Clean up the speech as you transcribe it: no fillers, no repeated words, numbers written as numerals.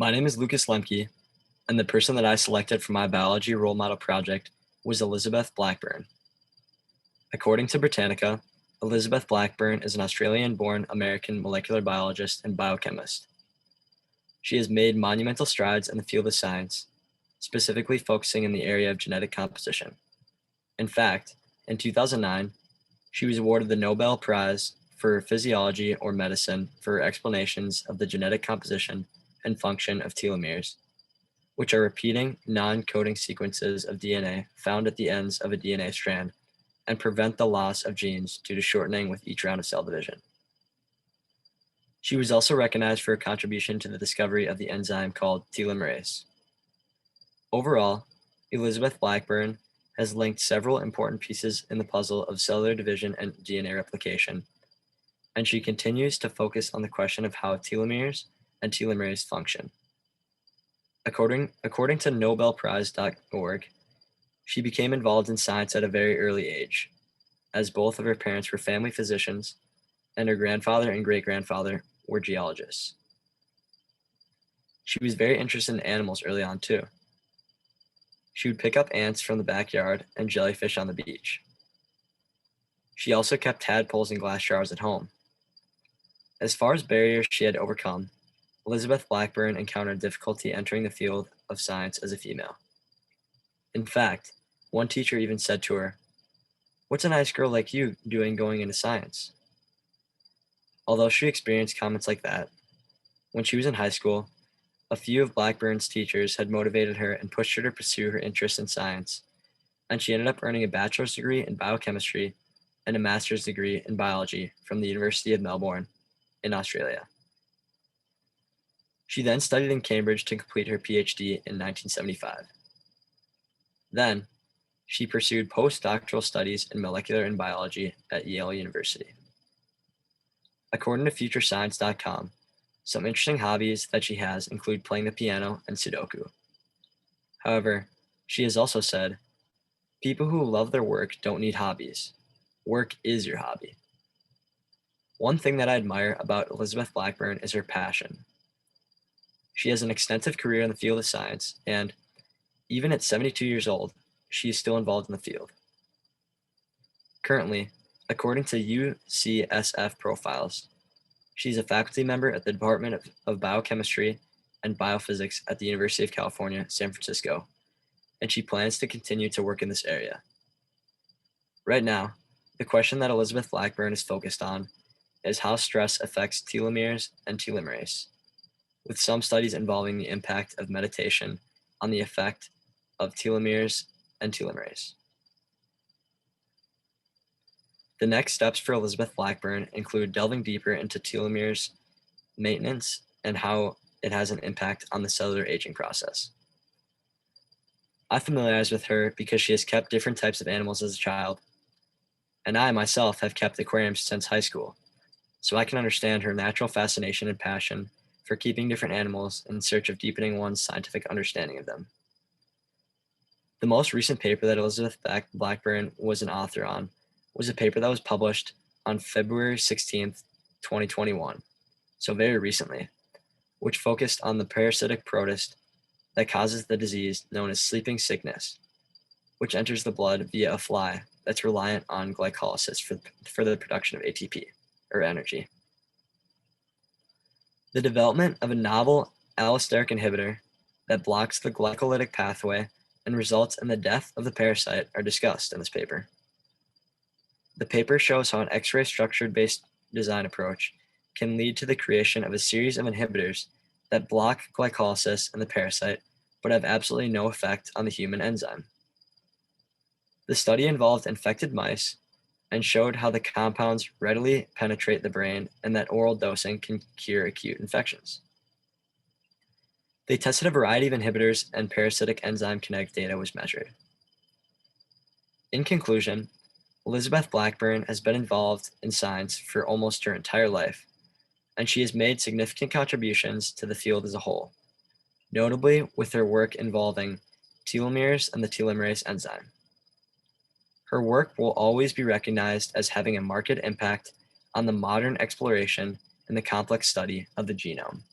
My name is Lucas Lembke, and the person that I selected for my biology role model project was Elizabeth Blackburn. According to Britannica, Elizabeth Blackburn is an Australian-born American molecular biologist and biochemist. She has made monumental strides in the field of science, specifically focusing in the area of genetic composition. In fact, in 2009, she was awarded the Nobel Prize for Physiology or Medicine for her explanations of the genetic composition and function of telomeres, which are repeating non-coding sequences of DNA found at the ends of a DNA strand and prevent the loss of genes due to shortening with each round of cell division. She was also recognized for her contribution to the discovery of the enzyme called telomerase. Overall, Elizabeth Blackburn has linked several important pieces in the puzzle of cellular division and DNA replication, and she continues to focus on the question of how telomeres and telomerase function. According to nobelprize.org, she became involved in science at a very early age, as both of her parents were family physicians and her grandfather and great-grandfather were geologists. She was very interested in animals early on too. She would pick up ants from the backyard and jellyfish on the beach. She also kept tadpoles in glass jars at home. As far as barriers she had to overcome, Elizabeth Blackburn encountered difficulty entering the field of science as a female. In fact, one teacher even said to her, "What's a nice girl like you doing going into science?" Although she experienced comments like that, when she was in high school, a few of Blackburn's teachers had motivated her and pushed her to pursue her interest in science, and she ended up earning a bachelor's degree in biochemistry and a master's degree in biology from the University of Melbourne in Australia. She then studied in Cambridge to complete her Ph.D. in 1975. Then, she pursued postdoctoral studies in molecular and biology at Yale University. According to FutureScience.com, some interesting hobbies that she has include playing the piano and Sudoku. However, she has also said, "People who love their work don't need hobbies. Work is your hobby." One thing that I admire about Elizabeth Blackburn is her passion. She has an extensive career in the field of science, and even at 72 years old, she is still involved in the field. Currently, according to UCSF Profiles, she's a faculty member at the Department of Biochemistry and Biophysics at the University of California, San Francisco, and she plans to continue to work in this area. Right now, the question that Elizabeth Blackburn is focused on is how stress affects telomeres and telomerase, with some studies involving the impact of meditation on the effect of telomeres and telomerase. The next steps for Elizabeth Blackburn include delving deeper into telomeres maintenance and how it has an impact on the cellular aging process. I familiarized with her because she has kept different types of animals as a child, and I myself have kept aquariums since high school, so I can understand her natural fascination and passion for keeping different animals in search of deepening one's scientific understanding of them. The most recent paper that Elizabeth Blackburn was an author on was a paper that was published on February 16th, 2021, so very recently, which focused on the parasitic protist that causes the disease known as sleeping sickness, which enters the blood via a fly that's reliant on glycolysis for the production of ATP, or energy. The development of a novel allosteric inhibitor that blocks the glycolytic pathway and results in the death of the parasite are discussed in this paper. The paper shows how an X-ray structured-based design approach can lead to the creation of a series of inhibitors that block glycolysis in the parasite but have absolutely no effect on the human enzyme. The study involved infected mice and showed how the compounds readily penetrate the brain and that oral dosing can cure acute infections. They tested a variety of inhibitors and parasitic enzyme kinetic data was measured. In conclusion, Elizabeth Blackburn has been involved in science for almost her entire life, and she has made significant contributions to the field as a whole, notably with her work involving telomeres and the telomerase enzyme. Her work will always be recognized as having a marked impact on the modern exploration and the complex study of the genome.